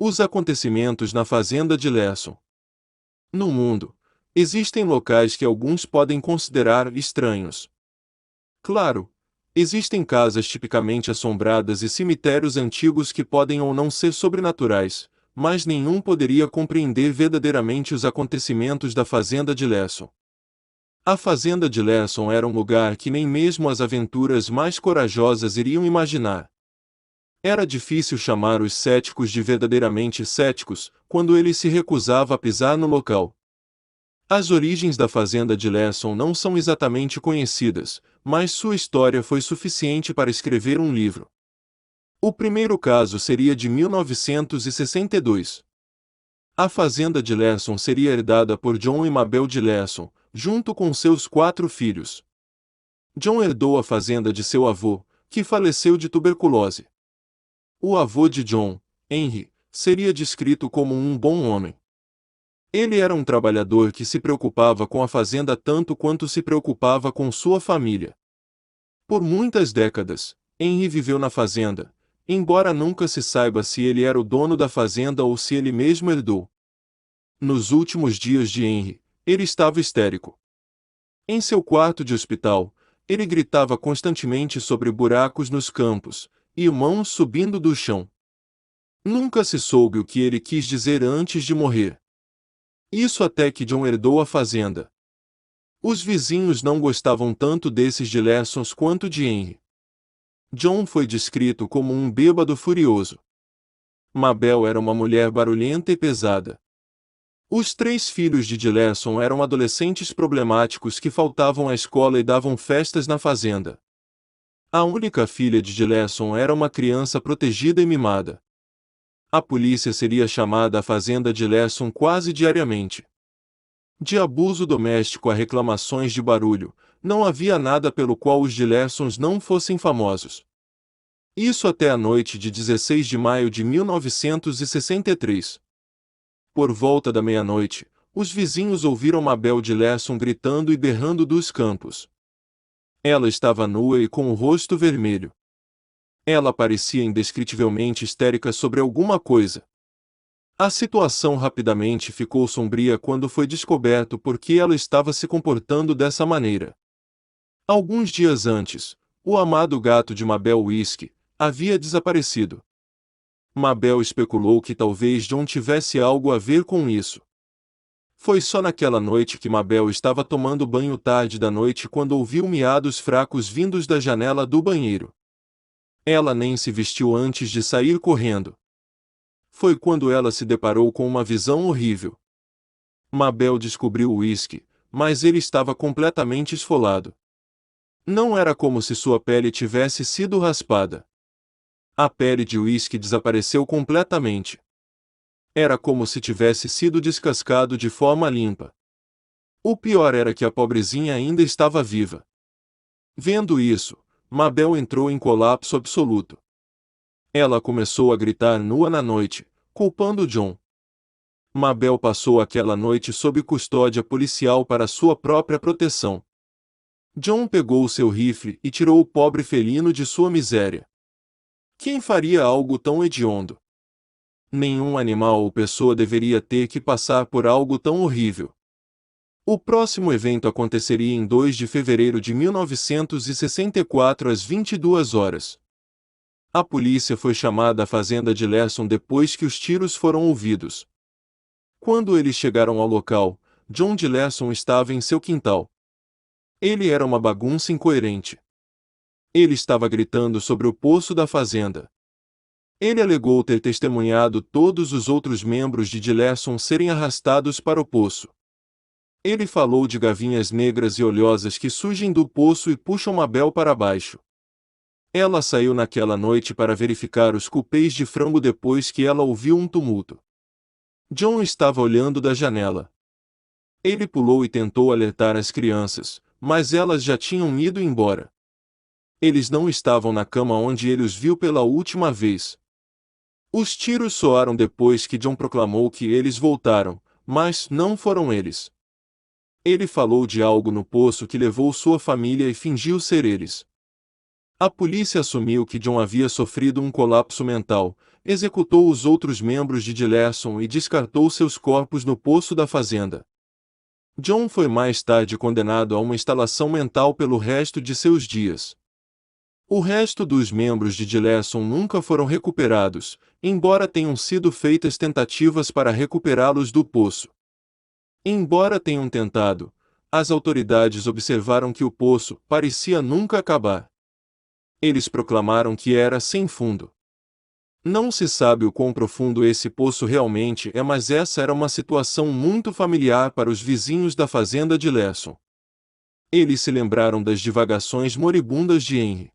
Os acontecimentos na fazenda de Lesson. No mundo, existem locais que alguns podem considerar estranhos. Claro, existem casas tipicamente assombradas e cemitérios antigos que podem ou não ser sobrenaturais, mas nenhum poderia compreender verdadeiramente os acontecimentos da fazenda de Lesson. A fazenda de Lesson era um lugar que nem mesmo as aventuras mais corajosas iriam imaginar. Era difícil chamar os céticos de verdadeiramente céticos, quando ele se recusava a pisar no local. As origens da fazenda de Lesson não são exatamente conhecidas, mas sua história foi suficiente para escrever um livro. O primeiro caso seria de 1962. A fazenda de Lesson seria herdada por John e Mabel de Lesson, junto com seus 4 filhos. John herdou a fazenda de seu avô, que faleceu de tuberculose. O avô de John, Henry, seria descrito como um bom homem. Ele era um trabalhador que se preocupava com a fazenda tanto quanto se preocupava com sua família. Por muitas décadas, Henry viveu na fazenda, embora nunca se saiba se ele era o dono da fazenda ou se ele mesmo herdou. Nos últimos dias de Henry, ele estava histérico. Em seu quarto de hospital, ele gritava constantemente sobre buracos nos campos, e mãos subindo do chão. Nunca se soube o que ele quis dizer antes de morrer. Isso até que John herdou a fazenda. Os vizinhos não gostavam tanto desses de Lessons quanto de Henry. John foi descrito como um bêbado furioso. Mabel era uma mulher barulhenta e pesada. Os 3 filhos de Lesson eram adolescentes problemáticos que faltavam à escola e davam festas na fazenda. A única filha de Lesson era uma criança protegida e mimada. A polícia seria chamada à fazenda de Lesson quase diariamente. De abuso doméstico a reclamações de barulho, não havia nada pelo qual os de Lessons não fossem famosos. Isso até a noite de 16 de maio de 1963. Por volta da meia-noite, os vizinhos ouviram Mabel de Lesson gritando e berrando dos campos. Ela estava nua e com o rosto vermelho. Ela parecia indescritivelmente histérica sobre alguma coisa. A situação rapidamente ficou sombria quando foi descoberto por que ela estava se comportando dessa maneira. Alguns dias antes, o amado gato de Mabel Whisky havia desaparecido. Mabel especulou que talvez John tivesse algo a ver com isso. Foi só naquela noite que Mabel estava tomando banho tarde da noite quando ouviu miados fracos vindos da janela do banheiro. Ela nem se vestiu antes de sair correndo. Foi quando ela se deparou com uma visão horrível. Mabel descobriu o Whisky, mas ele estava completamente esfolado. Não era como se sua pele tivesse sido raspada. A pele de Whisky desapareceu completamente. Era como se tivesse sido descascado de forma limpa. O pior era que a pobrezinha ainda estava viva. Vendo isso, Mabel entrou em colapso absoluto. Ela começou a gritar nua na noite, culpando John. Mabel passou aquela noite sob custódia policial para sua própria proteção. John pegou seu rifle e tirou o pobre felino de sua miséria. Quem faria algo tão hediondo? Nenhum animal ou pessoa deveria ter que passar por algo tão horrível. O próximo evento aconteceria em 2 de fevereiro de 1964 às 22 horas. A polícia foi chamada à fazenda de Lesson depois que os tiros foram ouvidos. Quando eles chegaram ao local, John de Lesson estava em seu quintal. Ele era uma bagunça incoerente. Ele estava gritando sobre o poço da fazenda. Ele alegou ter testemunhado todos os outros membros de Lesson serem arrastados para o poço. Ele falou de gavinhas negras e olhosas que surgem do poço e puxam Mabel para baixo. Ela saiu naquela noite para verificar os cupês de frango depois que ela ouviu um tumulto. John estava olhando da janela. Ele pulou e tentou alertar as crianças, mas elas já tinham ido embora. Eles não estavam na cama onde ele os viu pela última vez. Os tiros soaram depois que John proclamou que eles voltaram, mas não foram eles. Ele falou de algo no poço que levou sua família e fingiu ser eles. A polícia assumiu que John havia sofrido um colapso mental, executou os outros membros de Dilerson e descartou seus corpos no poço da fazenda. John foi mais tarde condenado a uma instalação mental pelo resto de seus dias. O resto dos membros de Dilerson nunca foram recuperados, embora tenham sido feitas tentativas para recuperá-los do poço. Embora tenham tentado, as autoridades observaram que o poço parecia nunca acabar. Eles proclamaram que era sem fundo. Não se sabe o quão profundo esse poço realmente é, mas essa era uma situação muito familiar para os vizinhos da fazenda de Dilerson. Eles se lembraram das divagações moribundas de Henry.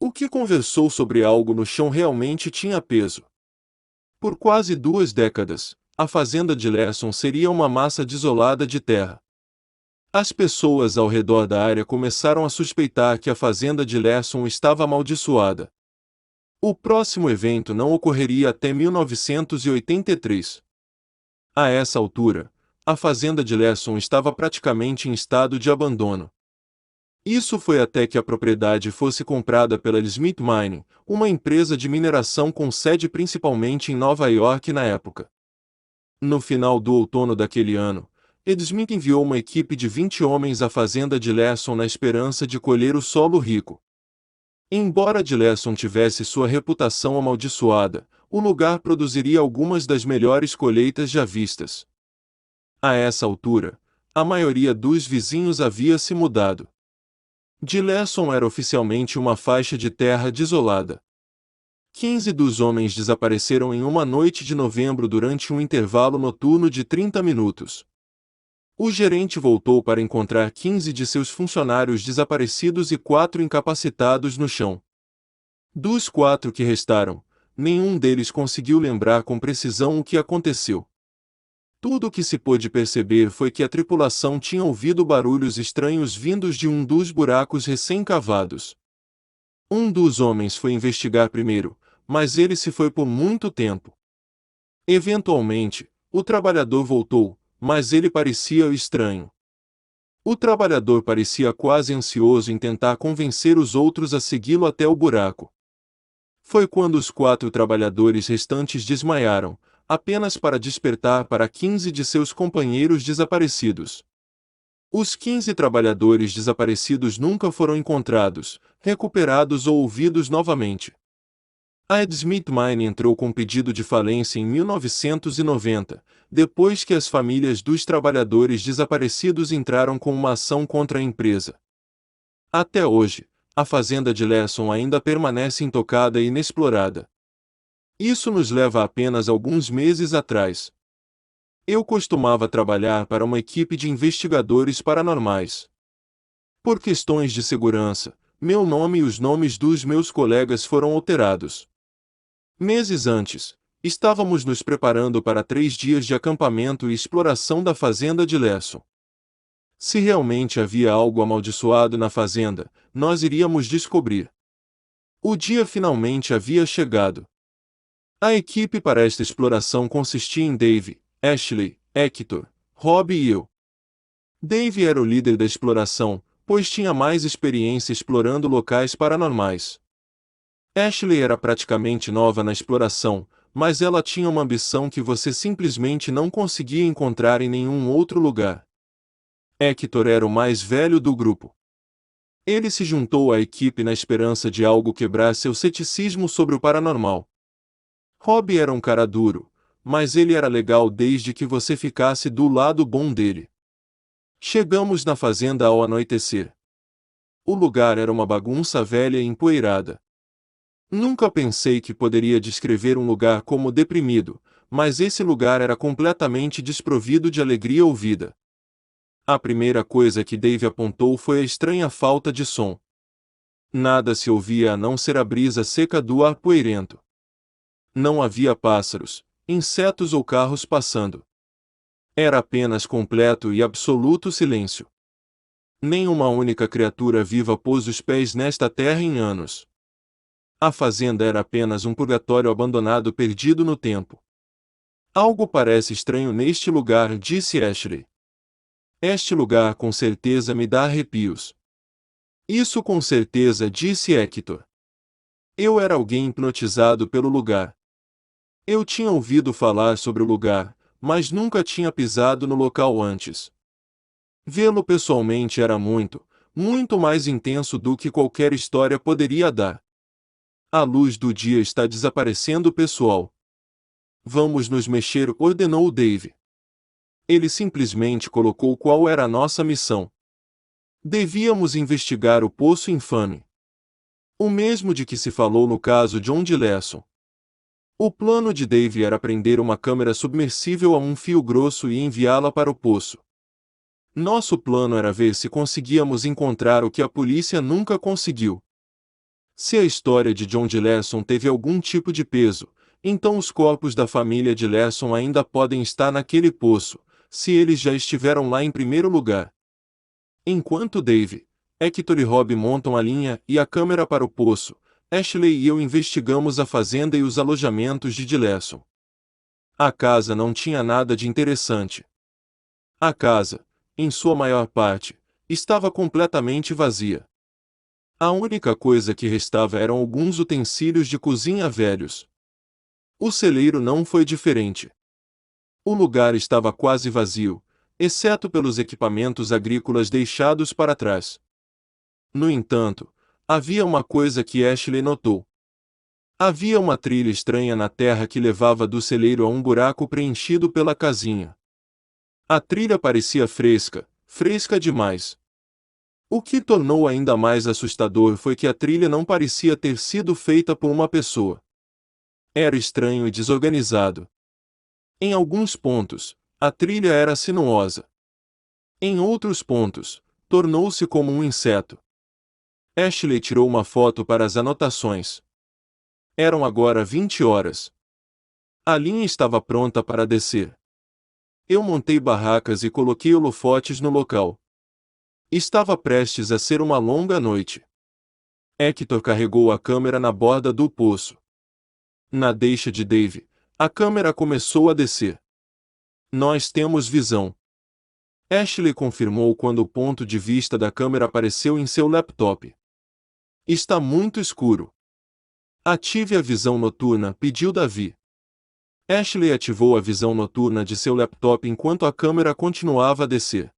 O que conversou sobre algo no chão realmente tinha peso. Por quase 2 décadas, a fazenda de Dilerson seria uma massa desolada de terra. As pessoas ao redor da área começaram a suspeitar que a fazenda de Dilerson estava amaldiçoada. O próximo evento não ocorreria até 1983. A essa altura, a fazenda de Dilerson estava praticamente em estado de abandono. Isso foi até que a propriedade fosse comprada pela Smith Mining, uma empresa de mineração com sede principalmente em Nova York na época. No final do outono daquele ano, Ed Smith enviou uma equipe de 20 homens à fazenda de Dilerson na esperança de colher o solo rico. Embora Dilerson tivesse sua reputação amaldiçoada, o lugar produziria algumas das melhores colheitas já vistas. A essa altura, a maioria dos vizinhos havia se mudado. Dilerson era oficialmente uma faixa de terra desolada. 15 dos homens desapareceram em uma noite de novembro durante um intervalo noturno de 30 minutos. O gerente voltou para encontrar 15 de seus funcionários desaparecidos e 4 incapacitados no chão. Dos 4 que restaram, nenhum deles conseguiu lembrar com precisão o que aconteceu. Tudo o que se pôde perceber foi que a tripulação tinha ouvido barulhos estranhos vindos de um dos buracos recém-cavados. Um dos homens foi investigar primeiro, mas ele se foi por muito tempo. Eventualmente, o trabalhador voltou, mas ele parecia estranho. O trabalhador parecia quase ansioso em tentar convencer os outros a segui-lo até o buraco. Foi quando os 4 trabalhadores restantes desmaiaram, apenas para despertar para 15 de seus companheiros desaparecidos. Os 15 trabalhadores desaparecidos nunca foram encontrados, recuperados ou ouvidos novamente. A Ed Smith Mine entrou com pedido de falência em 1990, depois que as famílias dos trabalhadores desaparecidos entraram com uma ação contra a empresa. Até hoje, a fazenda de Dilerson ainda permanece intocada e inexplorada. Isso nos leva a apenas alguns meses atrás. Eu costumava trabalhar para uma equipe de investigadores paranormais. Por questões de segurança, meu nome e os nomes dos meus colegas foram alterados. Meses antes, estávamos nos preparando para 3 dias de acampamento e exploração da fazenda de Dilerson. Se realmente havia algo amaldiçoado na fazenda, nós iríamos descobrir. O dia finalmente havia chegado. A equipe para esta exploração consistia em Dave, Ashley, Hector, Rob e eu. Dave era o líder da exploração, pois tinha mais experiência explorando locais paranormais. Ashley era praticamente nova na exploração, mas ela tinha uma ambição que você simplesmente não conseguia encontrar em nenhum outro lugar. Hector era o mais velho do grupo. Ele se juntou à equipe na esperança de algo quebrar seu ceticismo sobre o paranormal. Rob era um cara duro, mas ele era legal desde que você ficasse do lado bom dele. Chegamos na fazenda ao anoitecer. O lugar era uma bagunça velha e empoeirada. Nunca pensei que poderia descrever um lugar como deprimido, mas esse lugar era completamente desprovido de alegria ou vida. A primeira coisa que Dave apontou foi a estranha falta de som. Nada se ouvia a não ser a brisa seca do ar poeirento. Não havia pássaros, insetos ou carros passando. Era apenas completo e absoluto silêncio. Nem uma única criatura viva pôs os pés nesta terra em anos. A fazenda era apenas um purgatório abandonado perdido no tempo. Algo parece estranho neste lugar, disse Ashley. Este lugar com certeza me dá arrepios. Isso com certeza, disse Hector. Eu era alguém hipnotizado pelo lugar. Eu tinha ouvido falar sobre o lugar, mas nunca tinha pisado no local antes. Vê-lo pessoalmente era muito, muito mais intenso do que qualquer história poderia dar. A luz do dia está desaparecendo, pessoal. Vamos nos mexer, ordenou Dave. Ele simplesmente colocou qual era a nossa missão. Devíamos investigar o poço infame. O mesmo de que se falou no caso John Lesson. O plano de Dave era prender uma câmera submersível a um fio grosso e enviá-la para o poço. Nosso plano era ver se conseguíamos encontrar o que a polícia nunca conseguiu. Se a história de John Lesson teve algum tipo de peso, então os corpos da família de Lesson ainda podem estar naquele poço, se eles já estiveram lá em primeiro lugar. Enquanto Dave, Hector e Rob montam a linha e a câmera para o poço, Ashley e eu investigamos a fazenda e os alojamentos de Lesson. A casa não tinha nada de interessante. A casa, em sua maior parte, estava completamente vazia. A única coisa que restava eram alguns utensílios de cozinha velhos. O celeiro não foi diferente. O lugar estava quase vazio, exceto pelos equipamentos agrícolas deixados para trás. No entanto, havia uma coisa que Ashley notou. Havia uma trilha estranha na terra que levava do celeiro a um buraco preenchido pela casinha. A trilha parecia fresca, fresca demais. O que tornou ainda mais assustador foi que a trilha não parecia ter sido feita por uma pessoa. Era estranho e desorganizado. Em alguns pontos, a trilha era sinuosa. Em outros pontos, tornou-se como um inseto. Ashley tirou uma foto para as anotações. Eram agora 20 horas. A linha estava pronta para descer. Eu montei barracas e coloquei holofotes no local. Estava prestes a ser uma longa noite. Hector carregou a câmera na borda do poço. Na deixa de Dave, a câmera começou a descer. Nós temos visão. Ashley confirmou quando o ponto de vista da câmera apareceu em seu laptop. Está muito escuro. Ative a visão noturna, pediu Davi. Ashley ativou a visão noturna de seu laptop enquanto a câmera continuava a descer.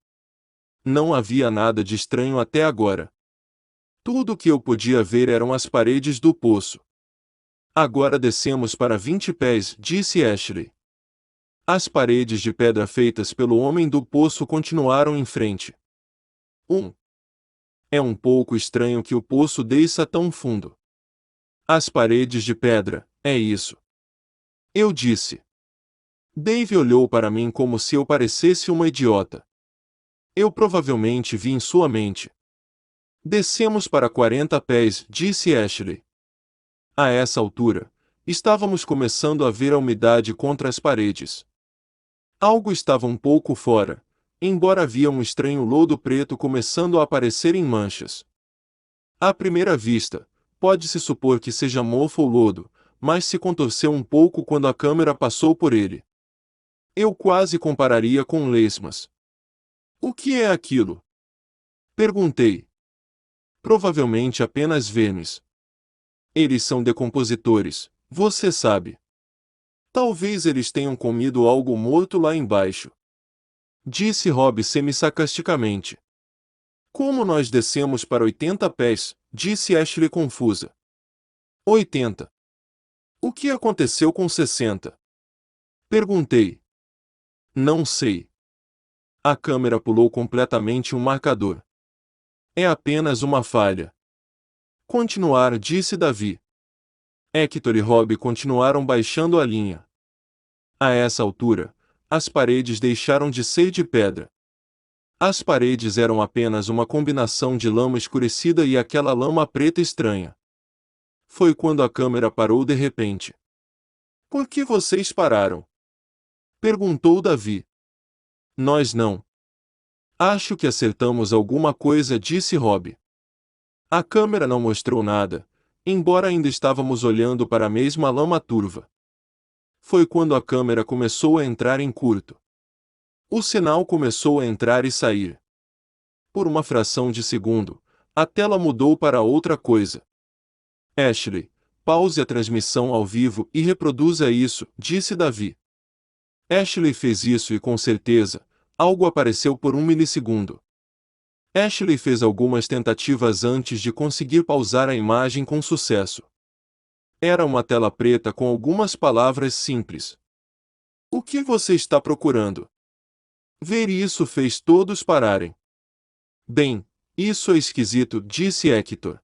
Não havia nada de estranho até agora. Tudo o que eu podia ver eram as paredes do poço. Agora descemos para 20 pés, disse Ashley. As paredes de pedra feitas pelo homem do poço continuaram em frente. É um pouco estranho que o poço desça tão fundo. As paredes de pedra, é isso. Eu disse. Dave olhou para mim como se eu parecesse uma idiota. Eu provavelmente vi em sua mente. Descemos para 40 pés, disse Ashley. A essa altura, estávamos começando a ver a umidade contra as paredes. Algo estava um pouco fora, embora havia um estranho lodo preto começando a aparecer em manchas. À primeira vista, pode-se supor que seja mofo ou lodo, mas se contorceu um pouco quando a câmera passou por ele. Eu quase compararia com lesmas. O que é aquilo? Perguntei. Provavelmente apenas vermes. Eles são decompositores, você sabe. Talvez eles tenham comido algo morto lá embaixo. Disse Rob semi-sarcasticamente. Como nós descemos para 80 pés, disse Ashley confusa. 80. O que aconteceu com 60? Perguntei. Não sei. A câmera pulou completamente um marcador. É apenas uma falha. Continuar, disse Davi. Hector e Rob continuaram baixando a linha. A essa altura, as paredes deixaram de ser de pedra. As paredes eram apenas uma combinação de lama escurecida e aquela lama preta estranha. Foi quando a câmera parou de repente. Por que vocês pararam? Perguntou Davi. Nós não. Acho que acertamos alguma coisa, disse Rob. A câmera não mostrou nada, embora ainda estávamos olhando para a mesma lama turva. Foi quando a câmera começou a entrar em curto. O sinal começou a entrar e sair. Por uma fração de segundo, a tela mudou para outra coisa. Ashley, Pause a transmissão ao vivo e reproduza isso, disse Davi. Ashley fez isso e com certeza, algo apareceu por 1 milissegundo. Ashley fez algumas tentativas antes de conseguir pausar a imagem com sucesso. Era uma tela preta com algumas palavras simples. O que você está procurando? Ver isso fez todos pararem. Bem, isso é esquisito, disse Hector.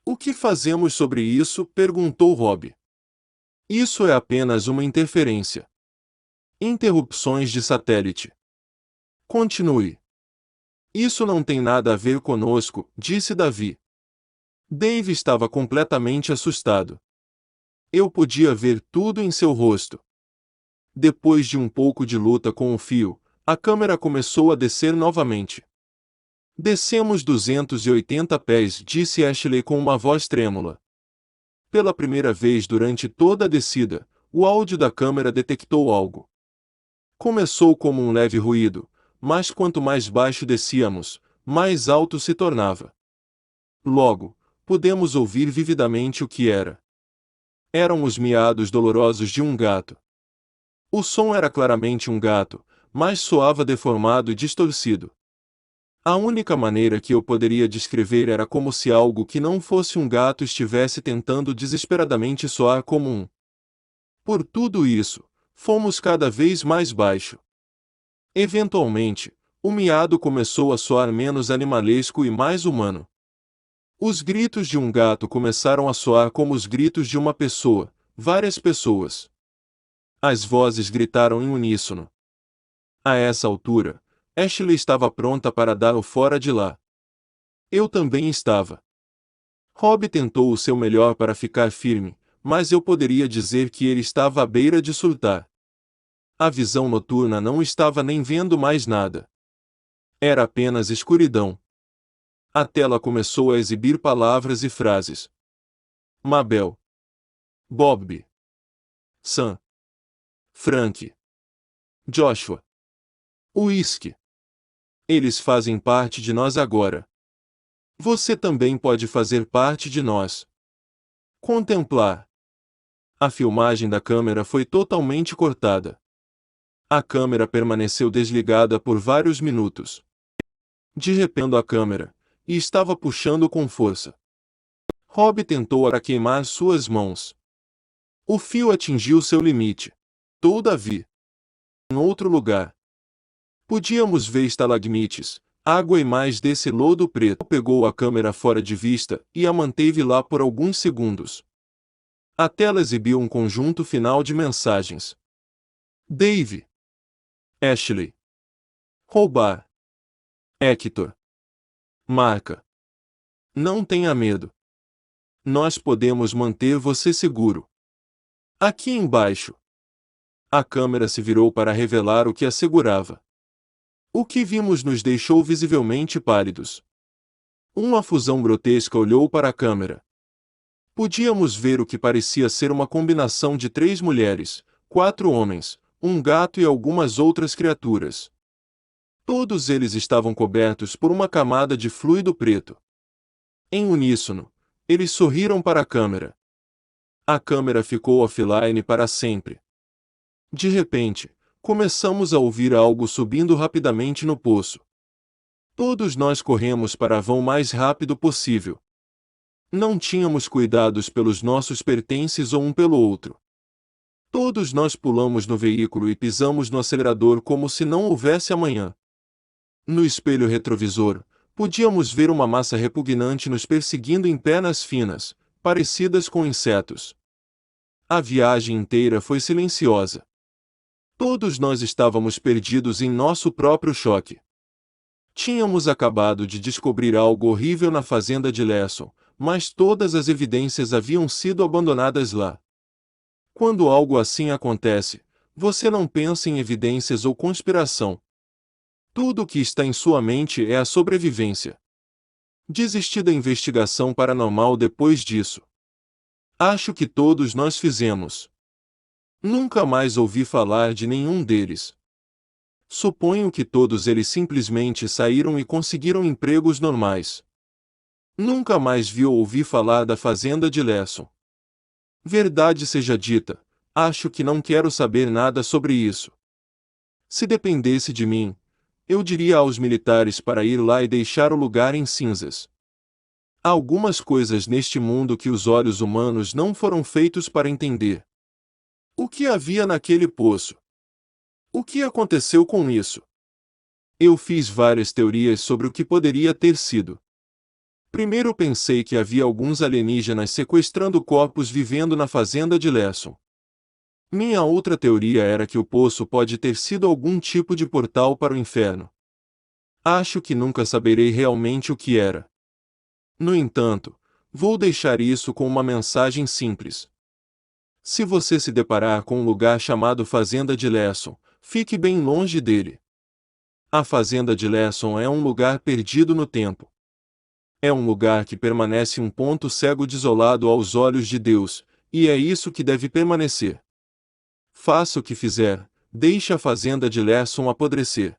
O que fazemos sobre isso? Perguntou Rob. Isso é apenas uma interferência. Interrupções de satélite. Continue. Isso não tem nada a ver conosco, disse Davi. Dave estava completamente assustado. Eu podia ver tudo em seu rosto. Depois de um pouco de luta com o fio, a câmera começou a descer novamente. Descemos 280 pés, disse Ashley com uma voz trêmula. Pela primeira vez durante toda a descida, o áudio da câmera detectou algo. Começou como um leve ruído, mas quanto mais baixo descíamos, mais alto se tornava. Logo, pudemos ouvir vividamente o que era. Eram os miados dolorosos de um gato. O som era claramente um gato, mas soava deformado e distorcido. A única maneira que eu poderia descrever era como se algo que não fosse um gato estivesse tentando desesperadamente soar como um. Por tudo isso, fomos cada vez mais baixo. Eventualmente, o miado começou a soar menos animalesco e mais humano. Os gritos de um gato começaram a soar como os gritos de uma pessoa, várias pessoas. As vozes gritaram em uníssono. A essa altura, Ashley estava pronta para dar o fora de lá. Eu também estava. Rob tentou o seu melhor para ficar firme, mas eu poderia dizer que ele estava à beira de surtar. A visão noturna não estava nem vendo mais nada. Era apenas escuridão. A tela começou a exibir palavras e frases. Mabel. Bob. Sam. Frank. Joshua. Whisky. Eles fazem parte de nós agora. Você também pode fazer parte de nós. Contemplar. A filmagem da câmera foi totalmente cortada. A câmera permaneceu desligada por vários minutos. De repente a câmera, e estava puxando com força. Rob tentou queimar suas mãos. O fio atingiu seu limite. Todavia, em outro lugar, podíamos ver estalagmites, água e mais desse lodo preto. Pegou a câmera fora de vista e a manteve lá por alguns segundos. A tela exibiu um conjunto final de mensagens. Dave. Ashley. Roubar. Hector. Marca. Não tenha medo. Nós podemos manter você seguro. Aqui embaixo. A câmera se virou para revelar o que assegurava. O que vimos nos deixou visivelmente pálidos. Uma fusão grotesca olhou para a câmera. Podíamos ver o que parecia ser uma combinação de 3 mulheres, 4 homens, um gato e algumas outras criaturas. Todos eles estavam cobertos por uma camada de fluido preto. Em uníssono, eles sorriram para a câmera. A câmera ficou offline para sempre. De repente, começamos a ouvir algo subindo rapidamente no poço. Todos nós corremos para a vão mais rápido possível. Não tínhamos cuidados pelos nossos pertences ou um pelo outro. Todos nós pulamos no veículo e pisamos no acelerador como se não houvesse amanhã. No espelho retrovisor, podíamos ver uma massa repugnante nos perseguindo em pernas finas, parecidas com insetos. A viagem inteira foi silenciosa. Todos nós estávamos perdidos em nosso próprio choque. Tínhamos acabado de descobrir algo horrível na fazenda de Lesson, mas todas as evidências haviam sido abandonadas lá. Quando algo assim acontece, você não pensa em evidências ou conspiração. Tudo o que está em sua mente é a sobrevivência. Desisti da investigação paranormal depois disso. Acho que todos nós fizemos. Nunca mais ouvi falar de nenhum deles. Suponho que todos eles simplesmente saíram e conseguiram empregos normais. Nunca mais vi ou ouvi falar da fazenda de Lesson. Verdade seja dita, acho que não quero saber nada sobre isso. Se dependesse de mim, eu diria aos militares para ir lá e deixar o lugar em cinzas. Há algumas coisas neste mundo que os olhos humanos não foram feitos para entender. O que havia naquele poço? O que aconteceu com isso? Eu fiz várias teorias sobre o que poderia ter sido. Primeiro pensei que havia alguns alienígenas sequestrando corpos vivendo na fazenda de Lesson. Minha outra teoria era que o poço pode ter sido algum tipo de portal para o inferno. Acho que nunca saberei realmente o que era. No entanto, vou deixar isso com uma mensagem simples. Se você se deparar com um lugar chamado Fazenda de Lesson, fique bem longe dele. A Fazenda de Lesson é um lugar perdido no tempo. É um lugar que permanece um ponto cego desolado aos olhos de Deus, e é isso que deve permanecer. Faça o que fizer, deixe a Fazenda de Lesson apodrecer.